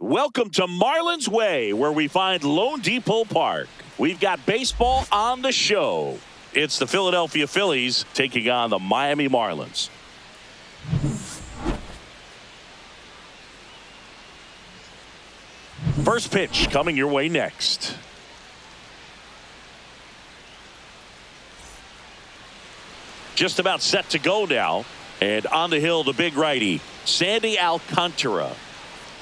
Welcome to Marlins Way, where we find Lone Depot Park. We've got baseball on the show. It's the Philadelphia Phillies taking on the Miami Marlins. First pitch coming your way next. Just about set to go now. And on the hill, the big righty, Sandy Alcantara.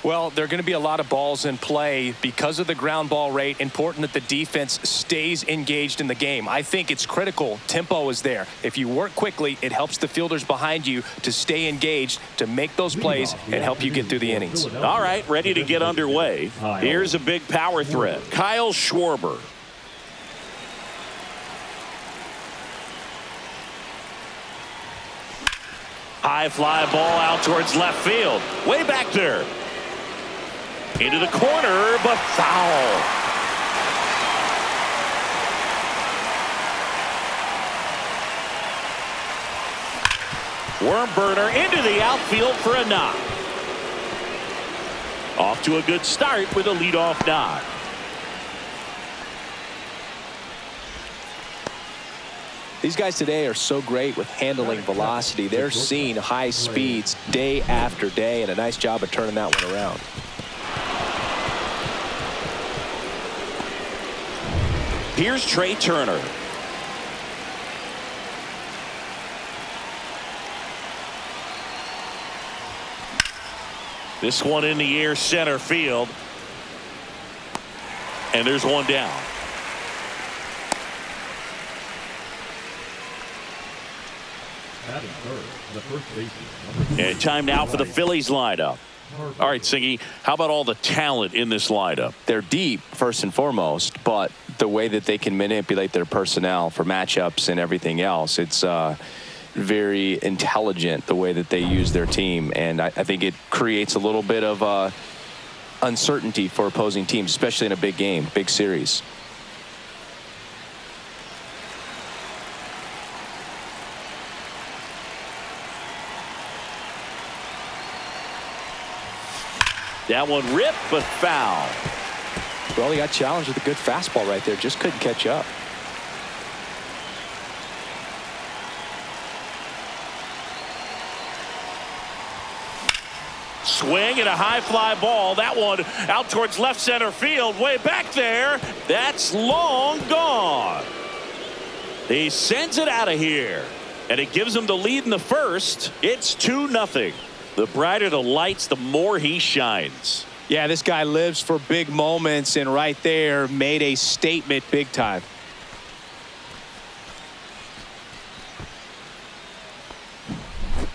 Well, there are going to be a lot of balls in play because of the ground ball rate. Important that the defense stays engaged in the game. I think it's critical. Tempo is there. If you work quickly, it helps the fielders behind you to stay engaged, to make those plays, and help you get through the innings. All right, ready to get underway. Here's a big power threat. Kyle Schwarber. High fly ball out towards left field. Way back there. Into the corner, but foul. Worm burner into the outfield for a knock. Off to a good start with a leadoff knock. These guys today are so great with handling velocity. They're seeing high speeds day after day, and a nice job of turning that one around. Here's Trey Turner. This one in the air, center field. And there's one down. And time now for the Phillies lineup. All right, Siggy, how about all the talent in this lineup? They're deep, first and foremost, but the way that they can manipulate their personnel for matchups and everything else, it's very intelligent the way that they use their team. And I think it creates a little bit of uncertainty for opposing teams, especially in a big game, big series. That one ripped, but foul. Well, he got challenged with a good fastball right there. Just couldn't catch up. Swing and a high fly ball. That one out towards left center field. Way back there. That's long gone. He sends it out of here. And it gives him the lead in the first. It's 2-0. The brighter the lights, the more he shines. Yeah, this guy lives for big moments, and right there made a statement big time.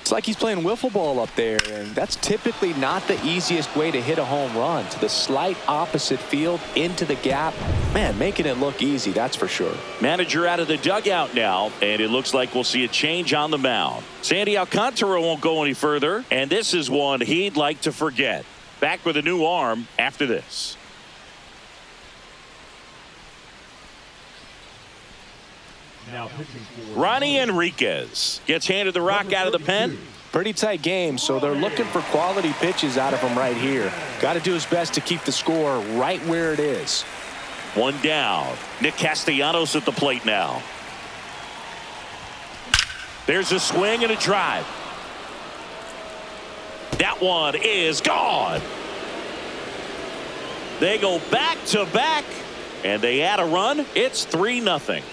It's like he's playing wiffle ball up there, and that's typically not the easiest way to hit a home run. To the slight opposite field, into the gap. Man, making it look easy, that's for sure. Manager out of the dugout now, and it looks like we'll see a change on the mound. Sandy Alcantara won't go any further, and this is one he'd like to forget. Back with a new arm after this. Ronnie Enriquez gets handed the rock out of the pen. Pretty tight game, so they're looking for quality pitches out of him right here. Got to do his best to keep the score right where it is. One down. Nick Castellanos at the plate now. There's a swing and a drive. That one is gone. They go back to back, and they add a run. It's 3-0.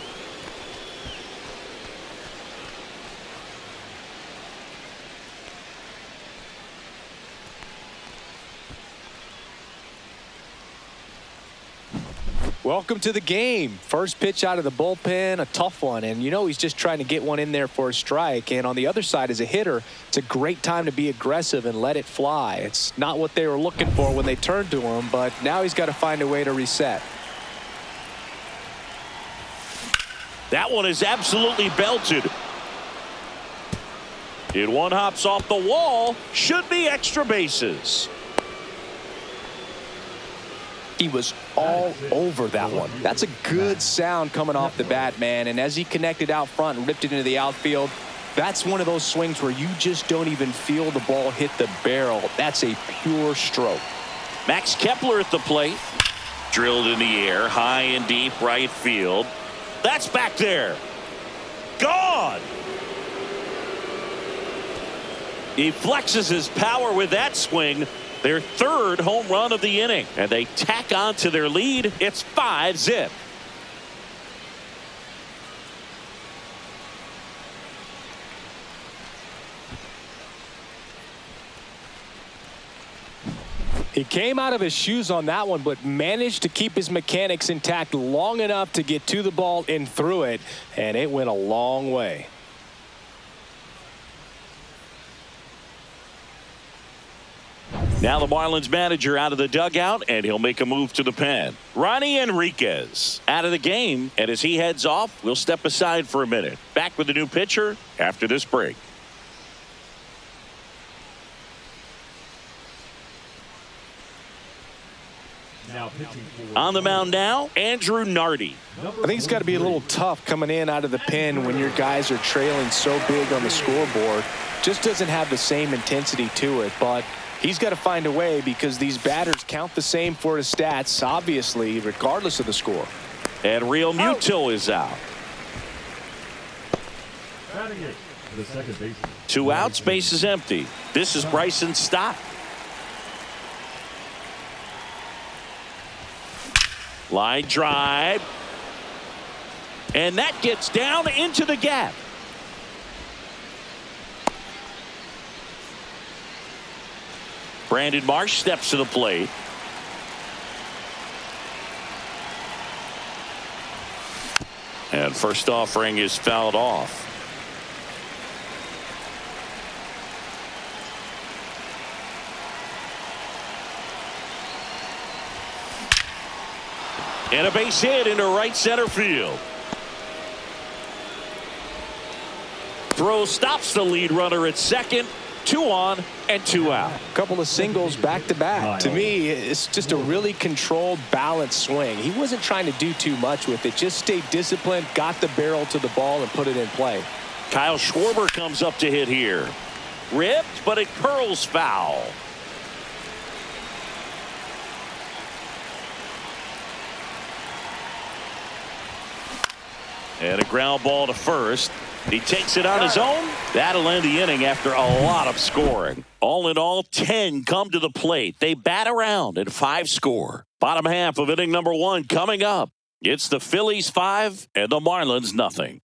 Welcome to the game. First pitch out of the bullpen, a tough one. And you know he's just trying to get one in there for a strike. And on the other side, as a hitter, it's a great time to be aggressive and let it fly. It's not what they were looking for when they turned to him, but now he's got to find a way to reset. That one is absolutely belted. It one hops off the wall. Should be extra bases. He was all over that one. That's a good sound coming off the bat, man. And as he connected out front and ripped it into the outfield, that's one of those swings where you just don't even feel the ball hit the barrel. That's a pure stroke. Max Kepler at the plate. Drilled in the air, high and deep right field. That's back there. Gone. He flexes his power with that swing. Their third home run of the inning. And they tack on to their lead. It's 5-zip. He came out of his shoes on that one, but managed to keep his mechanics intact long enough to get to the ball and through it, and it went a long way. Now the Marlins manager out of the dugout, and he'll make a move to the pen. Ronnie Enriquez out of the game, and as he heads off, we'll step aside for a minute. Back with the new pitcher after this break. On the mound now, Andrew Nardi. I think it's got to be a little tough coming in out of the pen when your guys are trailing so big on the scoreboard. Just doesn't have the same intensity to it, but he's got to find a way because these batters count the same for his stats, obviously, regardless of the score. And Real Muto is out. Two outs, base is empty. This is Bryson Stott. Line drive. And that gets down into the gap. Brandon Marsh steps to the plate. And first offering is fouled off. And a base hit into right center field. Throw stops the lead runner at second. 2 on and 2 out. A couple of singles back to back. To me, it's just a really controlled, balanced swing. He wasn't trying to do too much with it. Just stayed disciplined, got the barrel to the ball, and put it in play. Kyle Schwarber comes up to hit here. Ripped, but it curls foul. And a ground ball to first. He takes it on his own. That'll end the inning after a lot of scoring. All in all, 10 come to the plate. They bat around and 5 score. Bottom half of inning number 1 coming up. It's the Phillies 5 and the Marlins nothing.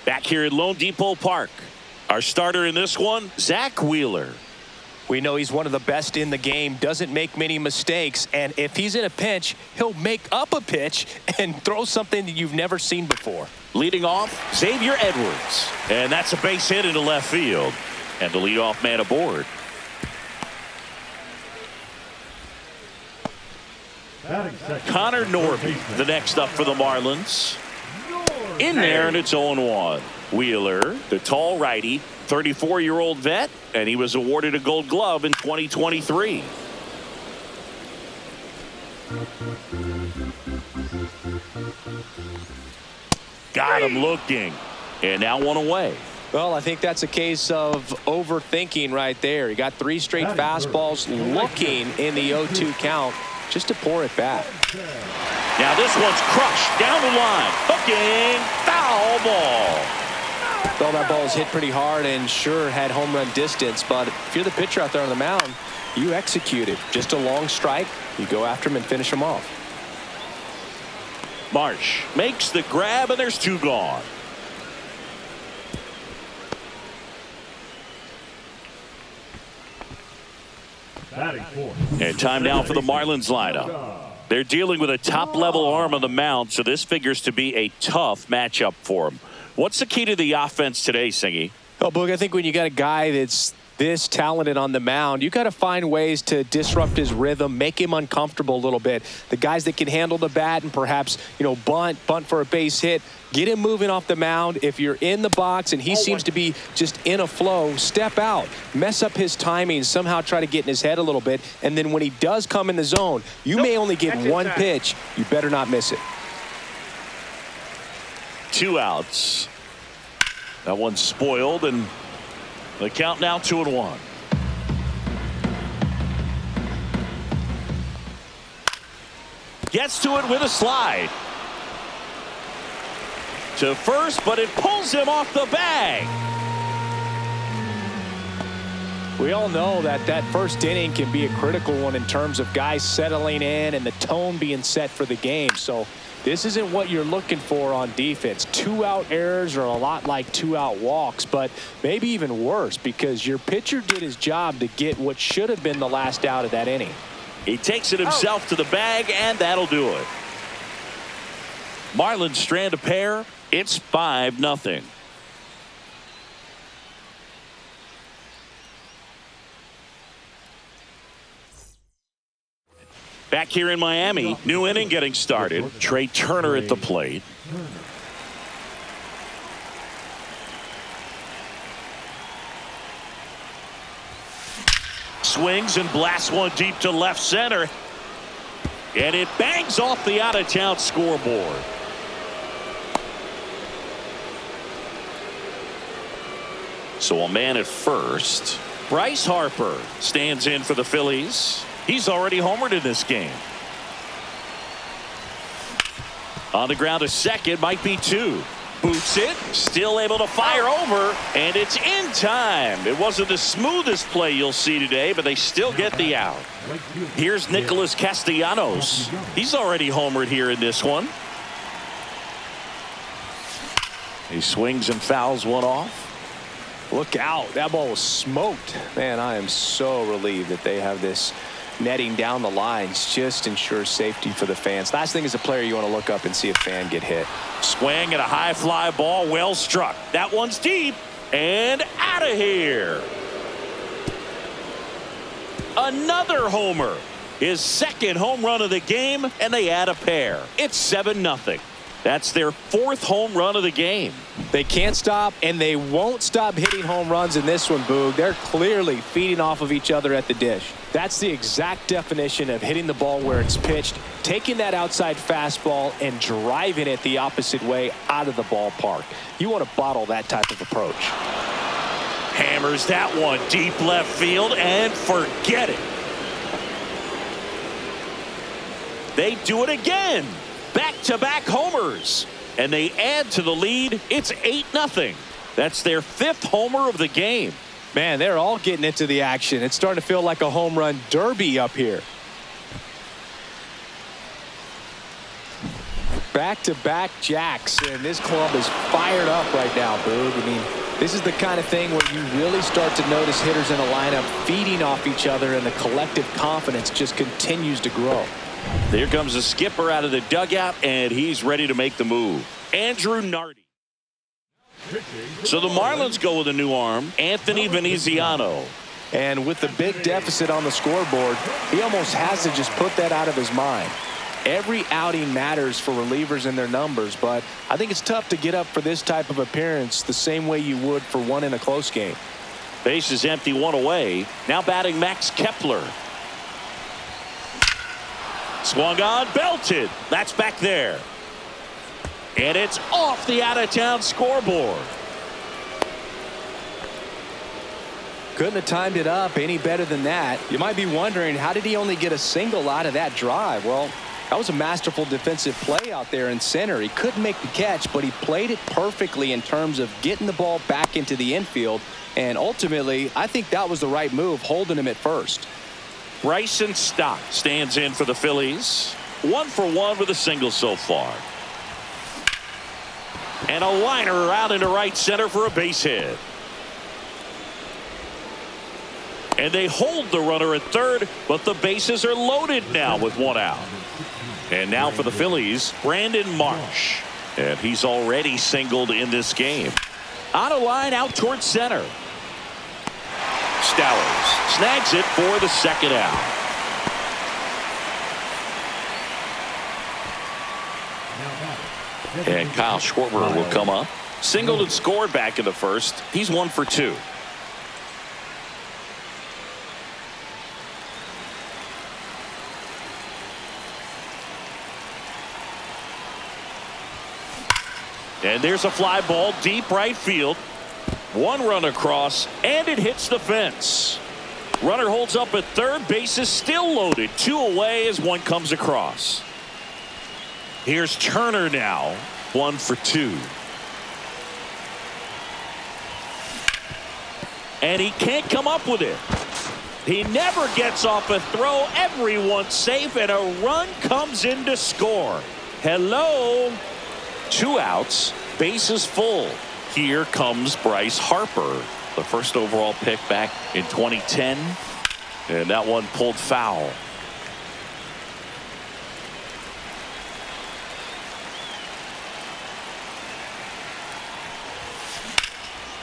Back here at Lone Depot Park. Our starter in this one, Zach Wheeler. We know he's one of the best in the game, doesn't make many mistakes, and if he's in a pinch, he'll make up a pitch and throw something that you've never seen before. Leading off, Xavier Edwards. And that's a base hit into left field. And the leadoff man aboard. Connor Norby, the next up for the Marlins. In there, and it's 0-1. Wheeler, the tall righty, 34-year-old vet, and he was awarded a Gold Glove in 2023. Got him looking, and now 1 away. Well, I think that's a case of overthinking right there. He got 3 straight fastballs looking in the 0-2 count just to pour it back. Now this one's crushed down the line. Hooking, foul ball. Well, that ball was hit pretty hard and sure had home run distance, but if you're the pitcher out there on the mound, you execute it. Just a long strike, you go after him and finish him off. Marsh makes the grab, and there's 2 gone. And time now for the Marlins lineup. They're dealing with a top-level arm on the mound, so this figures to be a tough matchup for them. What's the key to the offense today, Singy? Well, Boog, I think when you got a guy that's this talented on the mound, you got to find ways to disrupt his rhythm, make him uncomfortable a little bit. The guys that can handle the bat and perhaps, bunt for a base hit, get him moving off the mound. If you're in the box and he seems to be just in a flow, step out, mess up his timing, somehow try to get in his head a little bit. And then when he does come in the zone, you may only get one pitch. You better not miss it. 2 outs. That one's spoiled, and the count now 2-1. Gets to it with a slide. To first, but it pulls him off the bag. We all know that first inning can be a critical one in terms of guys settling in and the tone being set for the game. So this isn't what you're looking for on defense. 2-out errors are a lot like 2-out walks, but maybe even worse because your pitcher did his job to get what should have been the last out of that inning. He takes it himself to the bag, and that'll do it. Marlins strand a pair. It's 5-0. Back here in Miami, new inning getting started. Trey Turner at the plate. Swings and blasts one deep to left center. And it bangs off the out-of-town scoreboard. So a man at first. Bryce Harper stands in for the Phillies. He's already homered in this game. On the ground to second, might be 2. Boots it, still able to fire over, and it's in time. It wasn't the smoothest play you'll see today, but they still get the out. Here's Nicholas Castellanos. He's already homered here in this one. He swings and fouls one off. Look out. That ball was smoked. Man, I am so relieved that they have this netting down the lines. Just ensures safety for the fans. Last thing as a player, you want to look up and see a fan get hit. Swing and a high fly ball, well struck. That one's deep and out of here. Another homer. His second home run of the game, and they add a pair. It's 7-0. That's their 4th home run of the game. They can't stop, and they won't stop hitting home runs in this one, Boog. They're clearly feeding off of each other at the dish. That's the exact definition of hitting the ball where it's pitched, taking that outside fastball and driving it the opposite way out of the ballpark. You want to bottle that type of approach. Hammers that one deep left field, and forget it. They do it again. Back-to-back homers, and they add to the lead. It's 8-0. That's their 5th homer of the game. Man, they're all getting into the action. It's starting to feel like a home run derby up here. Back-to-back jacks, and this club is fired up right now, Boog. I mean, this is the kind of thing where you really start to notice hitters in a lineup feeding off each other, and the collective confidence just continues to grow. There comes the skipper out of the dugout, and he's ready to make the move. Andrew Nardi. So the Marlins go with a new arm, Anthony Veneziano. And with the big deficit on the scoreboard, he almost has to just put that out of his mind. Every outing matters for relievers and their numbers, but I think it's tough to get up for this type of appearance the same way you would for one in a close game. Base is empty, 1 away. Now batting Max Kepler. Swung on, belted. That's back there. And it's off the out-of-town scoreboard. Couldn't have timed it up any better than that. You might be wondering, how did he only get a single out of that drive? Well, that was a masterful defensive play out there in center. He couldn't make the catch, but he played it perfectly in terms of getting the ball back into the infield. And ultimately, I think that was the right move, holding him at first. Bryson Stott stands in for the Phillies. 1 for 1 with a single so far. And a liner out into right center for a base hit. And they hold the runner at third, but the bases are loaded now with 1 out. And now for the Phillies, Brandon Marsh. And he's already singled in this game. On a line out towards center. Stowers snags it for the second out. And Kyle Schwarber will come up. Singled and scored back in the first. He's 1 for 2. And there's a fly ball deep right field. One run across, and it hits the fence. Runner holds up at third. Base is still loaded. 2 away as one comes across. Here's Turner now. 1 for 2. And he can't come up with it. He never gets off a throw. Everyone's safe, and a run comes in to score. Hello. 2 outs. Base is full. Here comes Bryce Harper, the first overall pick back in 2010. And that one pulled foul.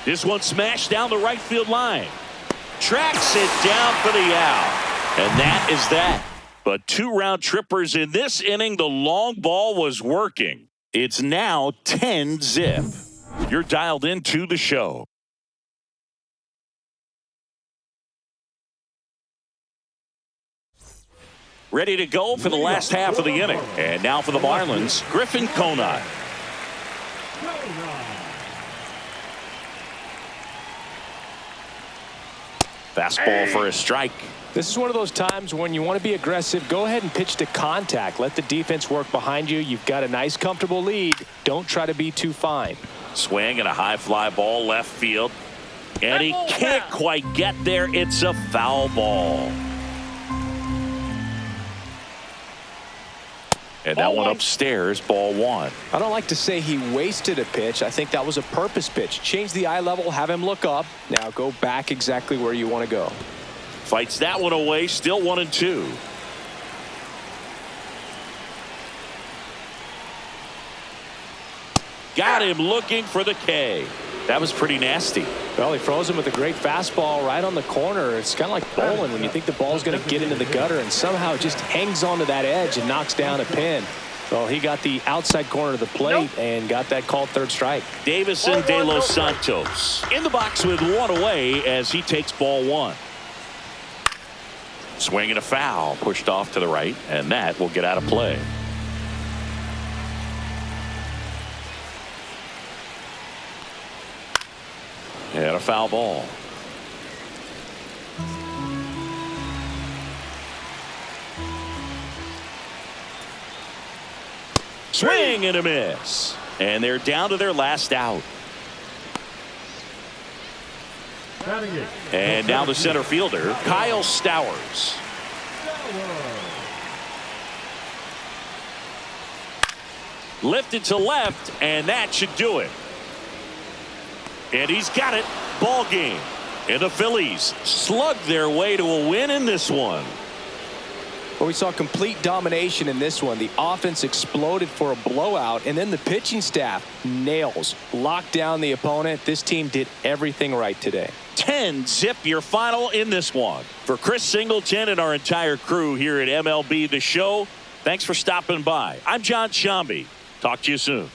This one smashed down the right field line. Tracks it down for the out. And that is that. But 2 round trippers in this inning. The long ball was working. It's now 10-zip. You're dialed into the show. Ready to go for the last half of the inning. And now for the Marlins, Griffin Conine. Fastball for a strike. This is one of those times when you want to be aggressive. Go ahead and pitch to contact. Let the defense work behind you. You've got a nice, comfortable lead. Don't try to be too fine. Swing and a high fly ball left field. And he can't quite get there. It's a foul ball. And that one upstairs, ball 1. I don't like to say he wasted a pitch. I think that was a purpose pitch. Change the eye level, have him look up. Now go back exactly where you want to go. Fights that one away, still 1-2. Got him looking for the K. That was pretty nasty. Well, he froze him with a great fastball right on the corner. It's kind of like bowling when you think the ball's going to get into the gutter and somehow it just hangs onto that edge and knocks down a pin. Well, he got the outside corner of the plate and got that called third strike. Davison De Los Santos in the box with 1 away as he takes ball 1. Swing and a foul pushed off to the right, and that will get out of play. And a foul ball. Swing and a miss. And they're down to their last out. And now the center fielder, Kyle Stowers. Lifted to left, and that should do it. And he's got it. Ball game. And the Phillies slug their way to a win in this one. Well, we saw complete domination in this one. The offense exploded for a blowout, and then the pitching staff nails, locked down the opponent. This team did everything right today. 10-zip your final in this one. For Chris Singleton and our entire crew here at MLB The Show, thanks for stopping by. I'm John Shambi. Talk to you soon.